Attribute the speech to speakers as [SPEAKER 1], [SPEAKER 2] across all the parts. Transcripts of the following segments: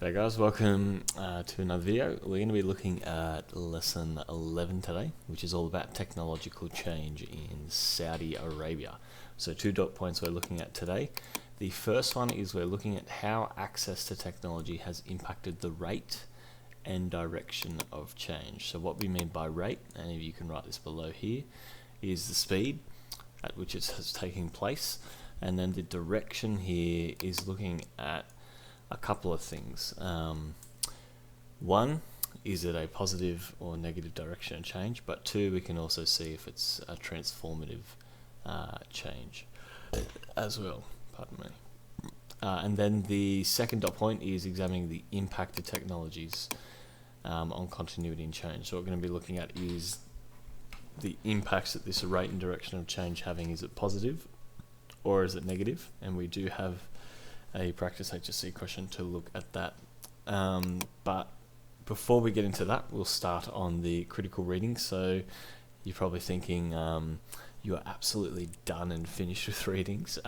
[SPEAKER 1] G'day guys, welcome to another video. We're going to be looking at lesson 11 today, which is all about technological change in Saudi Arabia. So 2 dot points we're looking at today. The first one is we're looking at how access to technology has impacted the rate and direction of change. So what we mean by rate, and if you can write this below here, is the speed at which it has taken place, and then the direction here is looking at a couple of things. One, is it a positive or negative direction of change? But two, we can also see if it's a transformative change as well. Pardon me. And then the second dot point is examining the impact of technologies on continuity and change. So what we're going to be looking at is the impacts that this rate and direction of change having. Is it positive or is it negative? And we do have a practice HSC question to look at that. But before we get into that, we'll start on the critical reading. So you're probably thinking you are absolutely done and finished with readings.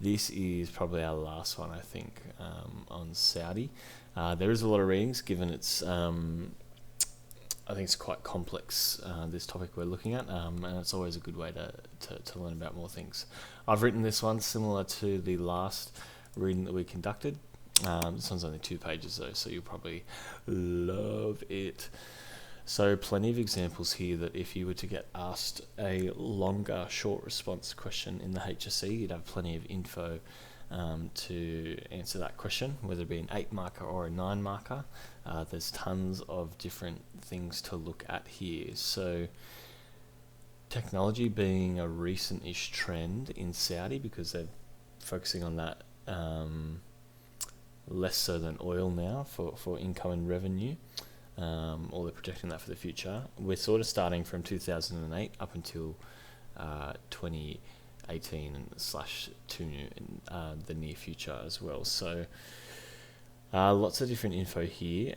[SPEAKER 1] This is probably our last one, I think, on Saudi. There is a lot of readings given it's I think it's quite complex, this topic we're looking at, and it's always a good way to learn about more things. I've written this one similar to the last reading that we conducted. This one's only 2 pages though, so you'll probably love it. So plenty of examples here that if you were to get asked a longer short response question in the HSC, you'd have plenty of info to answer that question, whether it be an 8 marker or a 9 marker. There's tons of different things to look at here. So technology being a recent-ish trend in Saudi, because they're focusing on that less so than oil now for income and revenue, or they're projecting that for the future. We're sort of starting from 2008 up until 2018 and slash to the near future as well. So lots of different info here,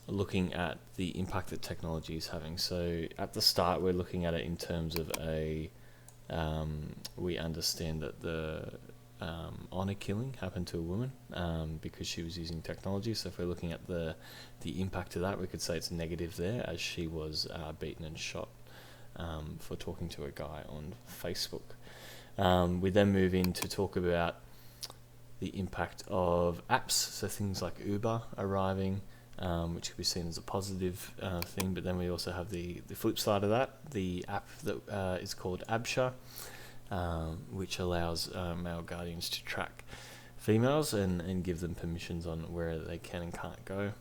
[SPEAKER 1] looking at the impact that technology is having. So at the start, we're looking at it in terms of we understand that the honor killing happened to a woman because she was using technology. So if we're looking at the impact of that, we could say it's negative there, as she was beaten and shot for talking to a guy on Facebook. We then move in to talk about the impact of apps, so things like Uber arriving, which could be seen as a positive thing, but then we also have the flip side of that, the app that is called Absha, which allows male guardians to track females and give them permissions on where they can and can't go.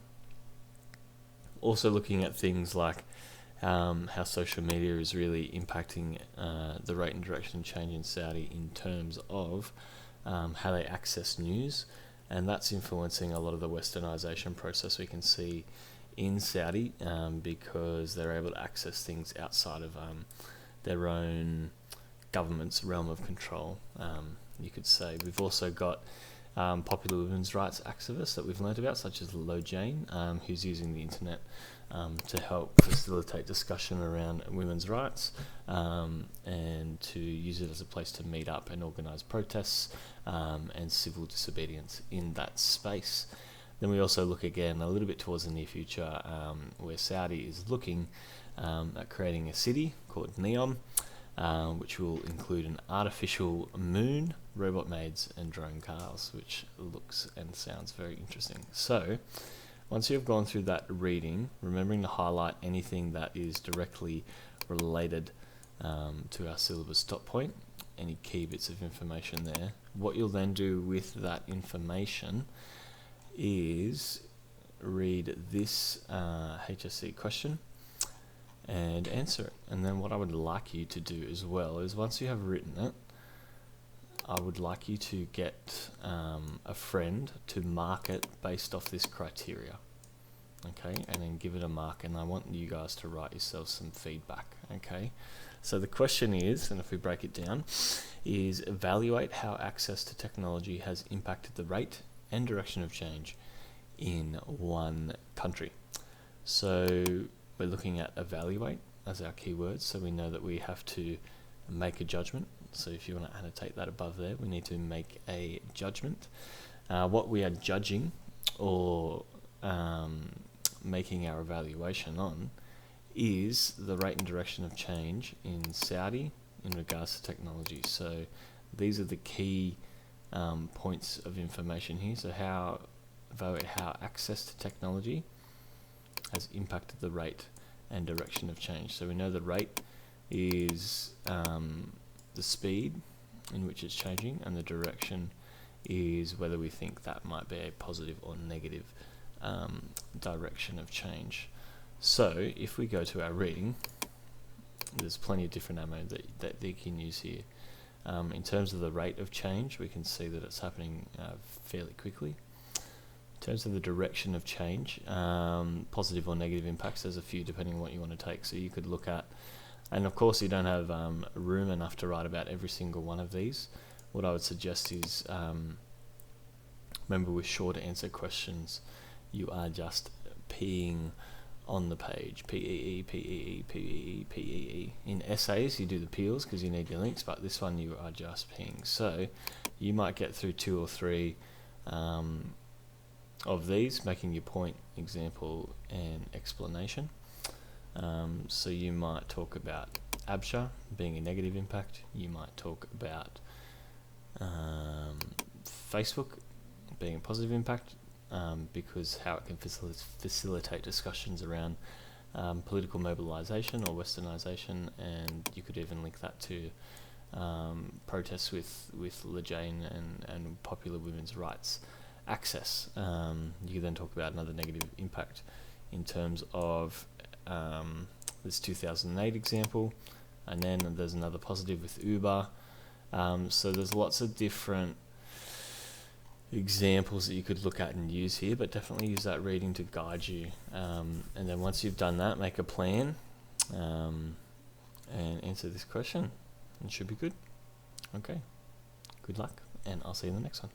[SPEAKER 1] Also looking at things like how social media is really impacting the rate and direction change in Saudi in terms of how they access news, and that's influencing a lot of the westernization process we can see in Saudi, because they're able to access things outside of their own government's realm of control, you could say. We've also got popular women's rights activists that we've learned about, such as Lo Jane, who's using the internet to help facilitate discussion around women's rights, and to use it as a place to meet up and organise protests and civil disobedience in that space. Then we also look again a little bit towards the near future, where Saudi is looking at creating a city called Neom, which will include an artificial moon, robot maids and drone cars, which looks and sounds very interesting. So once you've gone through that reading, remembering to highlight anything that is directly related to our syllabus dot point, any key bits of information there. What you'll then do with that information is read this HSC question and answer it. And then what I would like you to do as well is, once you have written it, I would like you to get a friend to mark it based off this criteria, okay, and then give it a mark, and I want you guys to write yourselves some feedback, okay. So the question is, and if we break it down, is evaluate how access to technology has impacted the rate and direction of change in one country. So we're looking at evaluate as our keyword, so we know that we have to make a judgment. So if you want to annotate that above there, we need to make a judgment. What we are judging or making our evaluation on is the rate and direction of change in Saudi in regards to technology. So these are the key points of information here. So how access to technology has impacted the rate and direction of change. So we know the rate is the speed in which it's changing, and the direction is whether we think that might be a positive or negative direction of change. So if we go to our reading, there's plenty of different ammo that they can use here. In terms of the rate of change, we can see that it's happening fairly quickly. In terms of the direction of change, positive or negative impacts, there's a few depending on what you want to take. So you could look at, and of course you don't have room enough to write about every single one of these. What I would suggest is, remember with short answer questions, you are just peeing on the page. P-E-E, P-E-E, P-E-E, P-E-E. In essays, you do the peels because you need your links, but this one you are just peeing. So you might get through 2 or 3 of these, making your point, example, and explanation. So you might talk about ABSHA being a negative impact. You might talk about Facebook being a positive impact, because how it can facilitate discussions around political mobilisation or westernisation, and you could even link that to protests with Lejane and popular women's rights access. You could then talk about another negative impact in terms of this 2008 example, and then there's another positive with Uber. So there's lots of different examples that you could look at and use here, but definitely use that reading to guide you. And then once you've done that, make a plan and answer this question. It should be good. Okay, good luck, and I'll see you in the next one.